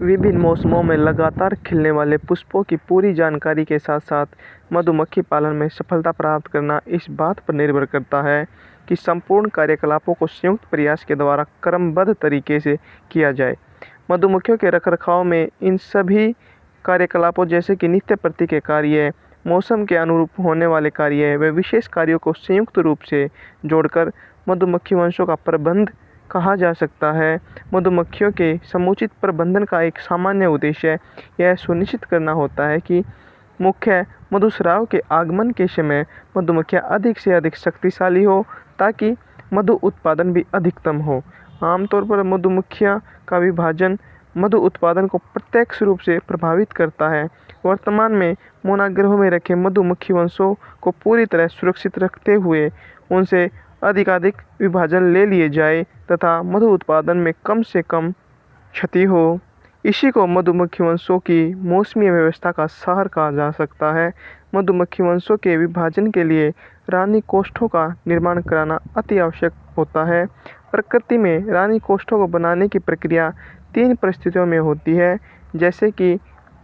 विभिन्न मौसमों में लगातार खिलने वाले पुष्पों की पूरी जानकारी के साथ साथ मधुमक्खी पालन में सफलता प्राप्त करना इस बात पर निर्भर करता है कि संपूर्ण कार्यकलापों को संयुक्त प्रयास के द्वारा क्रमबद्ध तरीके से किया जाए। मधुमक्खियों के रखरखाव में इन सभी कार्यकलापों जैसे कि नित्य प्रति के कार्य, मौसम के अनुरूप होने वाले कार्य व विशेष कार्यों को संयुक्त रूप से जोड़कर मधुमक्खी वंशों का प्रबंध कहा जा सकता है। मधुमक्खियों के समुचित प्रबंधन का एक सामान्य उद्देश्य यह सुनिश्चित करना होता है कि मुख्य मधुस्राव के आगमन के समय मधुमक्खियां अधिक से अधिक शक्तिशाली हो ताकि मधु उत्पादन भी अधिकतम हो। आमतौर पर मधुमक्खियां का विभाजन मधु उत्पादन को प्रत्यक्ष रूप से प्रभावित करता है। वर्तमान में मोनाग्रहों में रखे मधुमक्खी वंशों को पूरी तरह सुरक्षित रखते हुए उनसे अधिकाधिक विभाजन ले लिए जाए तथा मधु उत्पादन में कम से कम क्षति हो, इसी को मधुमक्खी वंशों की मौसमी व्यवस्था का सार कहा जा सकता है। मधुमक्खी वंशों के विभाजन के लिए रानी कोष्ठों का निर्माण कराना अति आवश्यक होता है। प्रकृति में रानी कोष्ठों को बनाने की प्रक्रिया 3 परिस्थितियों में होती है, जैसे कि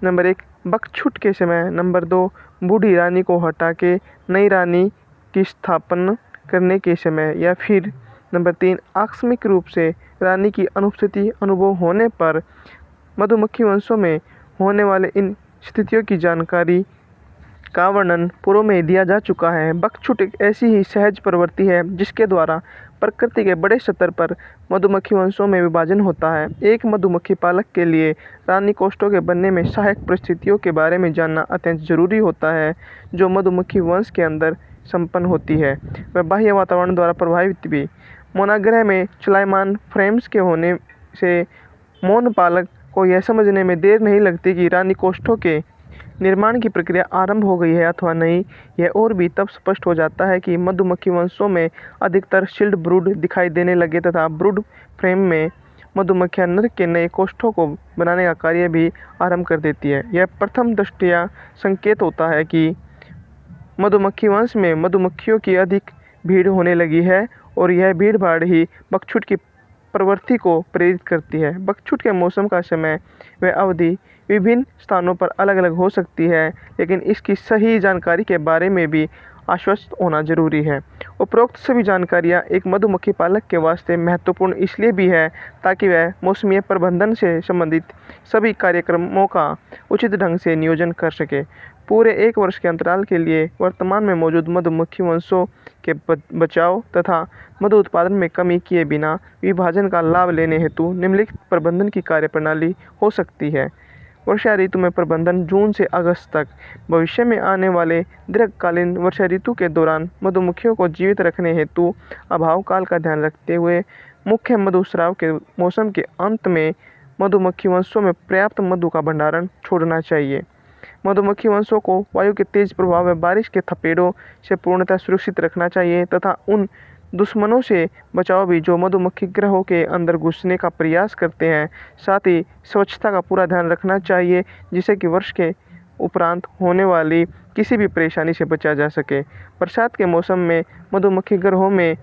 नंबर 1 बकछुट के समय, नंबर 2 बूढ़ी रानी को हटा के नई रानी की स्थापना करने के समय, या फिर नंबर 3 आकस्मिक रूप से रानी की अनुपस्थिति अनुभव होने पर। मधुमक्खी वंशों में होने वाले इन स्थितियों की जानकारी का वर्णन पूर्व में दिया जा चुका है। बकछुट एक ऐसी ही सहज प्रवृत्ति है जिसके द्वारा प्रकृति के बड़े स्तर पर मधुमक्खी वंशों में विभाजन होता है। एक मधुमक्खी पालक के लिए रानी कोष्ठों के बनने में सहायक परिस्थितियों के बारे में जानना अत्यंत जरूरी होता है, जो मधुमक्खी वंश के अंदर संपन्न होती है व बाह्य वातावरण द्वारा प्रभावित भी। मोनाग्रह में चलायमान फ्रेम्स के होने से मौन पालक को यह समझने में देर नहीं लगती कि रानी कोष्ठों के निर्माण की प्रक्रिया आरंभ हो गई है अथवा नहीं। यह और भी तब स्पष्ट हो जाता है कि मधुमक्खी वंशों में अधिकतर शील्ड ब्रूड दिखाई देने लगे तथा ब्रूड फ्रेम में मधुमक्खियां नर के नए कोष्ठों को बनाने का कार्य भी आरंभ कर देती है। यह प्रथम दृष्टया संकेत होता है कि मधुमक्खी वंश में मधुमक्खियों की अधिक भीड़ होने लगी है और यह भीड़ भाड़ ही बकछुट की प्रवृत्ति को प्रेरित करती है। बकछुट के मौसम का समय व अवधि विभिन्न स्थानों पर अलग अलग हो सकती है, लेकिन इसकी सही जानकारी के बारे में भी आश्वस्त होना जरूरी है। उपरोक्त सभी जानकारियाँ एक मधुमक्खी पालक के वास्ते महत्वपूर्ण इसलिए भी है ताकि वह मौसमी प्रबंधन से संबंधित सभी कार्यक्रमों का उचित ढंग से नियोजन कर सके। पूरे 1 वर्ष के अंतराल के लिए वर्तमान में मौजूद मधुमक्खी वंशों के बचाव तथा मधु उत्पादन में कमी किए बिना विभाजन का लाभ लेने हेतु निम्नलिखित प्रबंधन की कार्यप्रणाली हो सकती है। वर्षा ऋतु में प्रबंधन जून से अगस्त तक। भविष्य में आने वाले दीर्घकालीन वर्षा ऋतु के दौरान मधुमक्खियों को जीवित रखने हेतु अभाव काल का ध्यान रखते हुए मुख्य मधुस्राव के मौसम के अंत में मधुमक्खी वंशों में पर्याप्त मधु का भंडारण छोड़ना चाहिए। मधुमक्खी वंशों को वायु के तेज प्रभाव व बारिश के थपेड़ों से पूर्णतः सुरक्षित रखना चाहिए तथा उन दुश्मनों से बचाव भी जो मधुमक्खी ग्रहों के अंदर घुसने का प्रयास करते हैं। साथ ही स्वच्छता का पूरा ध्यान रखना चाहिए जिससे कि वर्ष के उपरांत होने वाली किसी भी परेशानी से बचा जा सके। बरसात के मौसम में मधुमक्खी ग्रहों में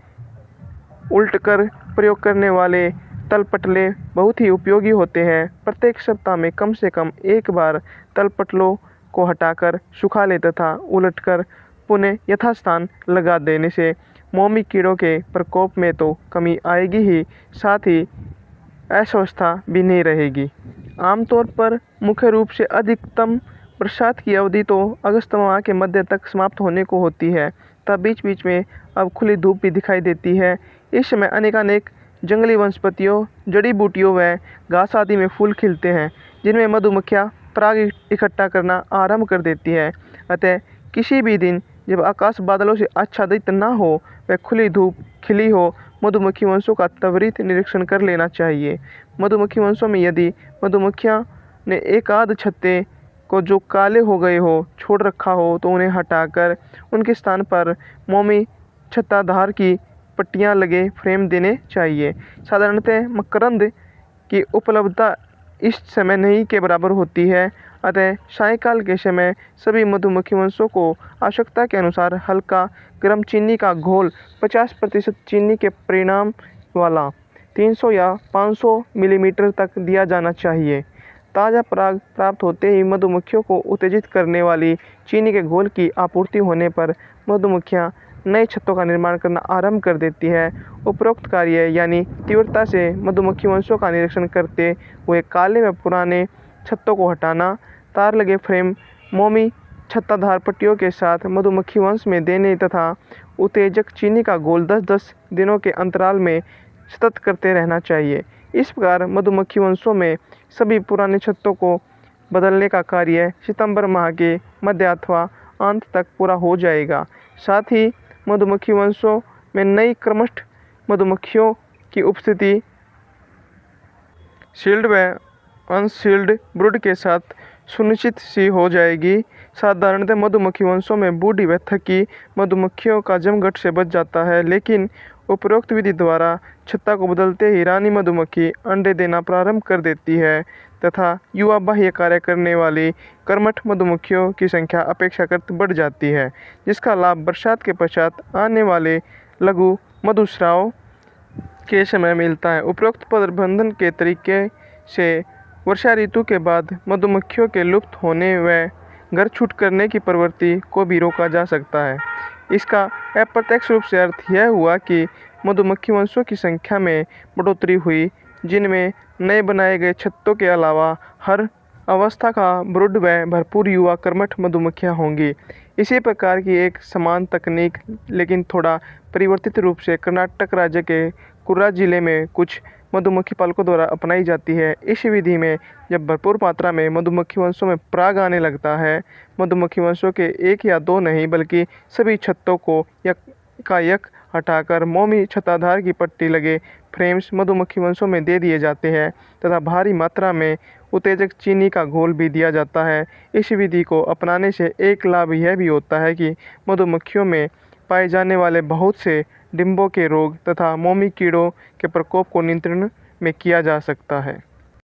उलटकर प्रयोग करने वाले तलपटले बहुत ही उपयोगी होते हैं। प्रत्येक सप्ताह में कम से कम 1 बार तलपटलों को हटाकर सुखा ले तथा उलटकर पुनः यथास्थान लगा देने से मोमी कीड़ों के प्रकोप में तो कमी आएगी ही, साथ ही अस्वस्थता भी नहीं रहेगी। आमतौर पर मुख्य रूप से अधिकतम बरसात की अवधि तो अगस्त माह के मध्य तक समाप्त होने को होती है, तब बीच बीच में अब खुली धूप भी दिखाई देती है। इस समय अनेकानेक जंगली वनस्पतियों, जड़ी बूटियों व घास आदि में फूल खिलते हैं जिनमें मधुमक्खियां पराग इकट्ठा करना आरंभ कर देती है। अतः किसी भी दिन जब आकाश बादलों से आच्छादित न हो व खुली धूप खिली हो, मधुमक्खी वंशों का त्वरित निरीक्षण कर लेना चाहिए। मधुमक्खी वंशों में यदि मधुमक्खियां ने एक आध छत्ते को जो काले हो गए हो छोड़ रखा हो तो उन्हें हटाकर उनके स्थान पर मोमी छत्ताधार की पट्टियां लगे फ्रेम देने चाहिए। साधारणतः मकरंद की उपलब्धता इस समय नहीं के बराबर होती है, अतः सायंकाल के समय सभी मधुमक्खी वंशों को आवश्यकता के अनुसार हल्का गर्म चीनी का घोल 50% चीनी के परिमाण वाला 300 या 500 मिलीमीटर तक दिया जाना चाहिए। ताज़ा पराग प्राप्त होते ही मधुमक्खियों को उत्तेजित करने वाली चीनी के घोल की आपूर्ति होने पर मधुमक्खियां नए छत्तों का निर्माण करना आरंभ कर देती है। उपरोक्त कार्य यानी तीव्रता से मधुमक्खी वंशों का निरीक्षण करते हुए काले व पुराने छत्तों को हटाना, तार लगे फ्रेम मोमी छत्ताधार पट्टियों के साथ मधुमक्खी वंश में देने तथा उत्तेजक चीनी का घोल 10-10 दिनों के अंतराल में सतत करते रहना चाहिए। इस प्रकार मधुमक्खी वंशों में सभी पुराने छत्तों को बदलने का कार्य सितंबर माह के मध्य अथवा अंत तक पूरा हो जाएगा। साथ ही मधुमक्खी वंशों में नई क्रमस्थ मधुमक्खियों की उपस्थिति शील्ड व अनशील्ड ब्रूड के साथ सुनिश्चित सी हो जाएगी। साधारणतः मधुमक्खी वंशों में बूढ़ी व थकी मधुमक्खियों का जमघट से बच जाता है, लेकिन उपरोक्त विधि द्वारा छत्ता को बदलते ही रानी मधुमक्खी अंडे देना प्रारंभ कर देती है तथा युवा बाह्य कार्य करने वाली कर्मठ मधुमक्खियों की संख्या अपेक्षाकृत बढ़ जाती है, जिसका लाभ बरसात के पश्चात आने वाले लघु मधुस्राव के समय मिलता है। उपरोक्त प्रबंधन के तरीके से वर्षा ऋतु के बाद मधुमक्खियों के लुप्त होने व घर छूट करने की प्रवृत्ति को भी रोका जा सकता है। इसका अप्रत्यक्ष रूप से अर्थ यह हुआ कि मधुमक्खी वंशों की संख्या में बढ़ोतरी हुई, जिनमें नए बनाए गए छत्तों के अलावा हर अवस्था का ब्रूड व भरपूर युवा कर्मठ मधुमक्खियां होंगी। इसी प्रकार की एक समान तकनीक लेकिन थोड़ा परिवर्तित रूप से कर्नाटक राज्य के कुर्रा जिले में कुछ मधुमक्खी पालकों द्वारा अपनाई जाती है। इस विधि में जब भरपूर मात्रा में मधुमक्खी वंशों में पराग आने लगता है, मधुमक्खी वंशों के एक या दो नहीं बल्कि सभी छत्तों को यकायक हटाकर मोमी छत्ताधार की पट्टी लगे फ्रेम्स मधुमक्खी वंशों में दे दिए जाते हैं तथा भारी मात्रा में उत्तेजक चीनी का घोल भी दिया जाता है। इस विधि को अपनाने से एक लाभ यह भी होता है कि मधुमक्खियों में पाए जाने वाले बहुत से डिंबों के रोग तथा मोमी कीड़ों के प्रकोप को नियंत्रण में किया जा सकता है।